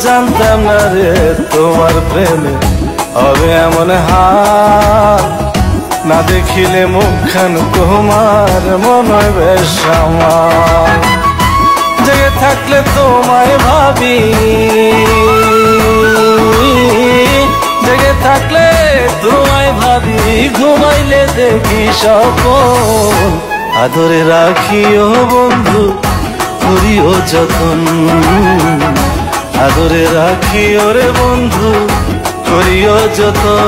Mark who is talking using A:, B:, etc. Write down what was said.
A: জানতাম না রে তোমার প্রেমে হবে এমন হাল, না দেখিলে মুখখান তোমার মনে হয় বেশ আমার। জেগে থাকলে তোমায় ভাবি, জেগে থাকলে তোমায় ভাবি, ঘুমাইলে দেখি স্বপ্ন। আদরে রাখিও বন্ধু করিও যতন, আদরে রাখিও রে বন্ধু করিও যতন।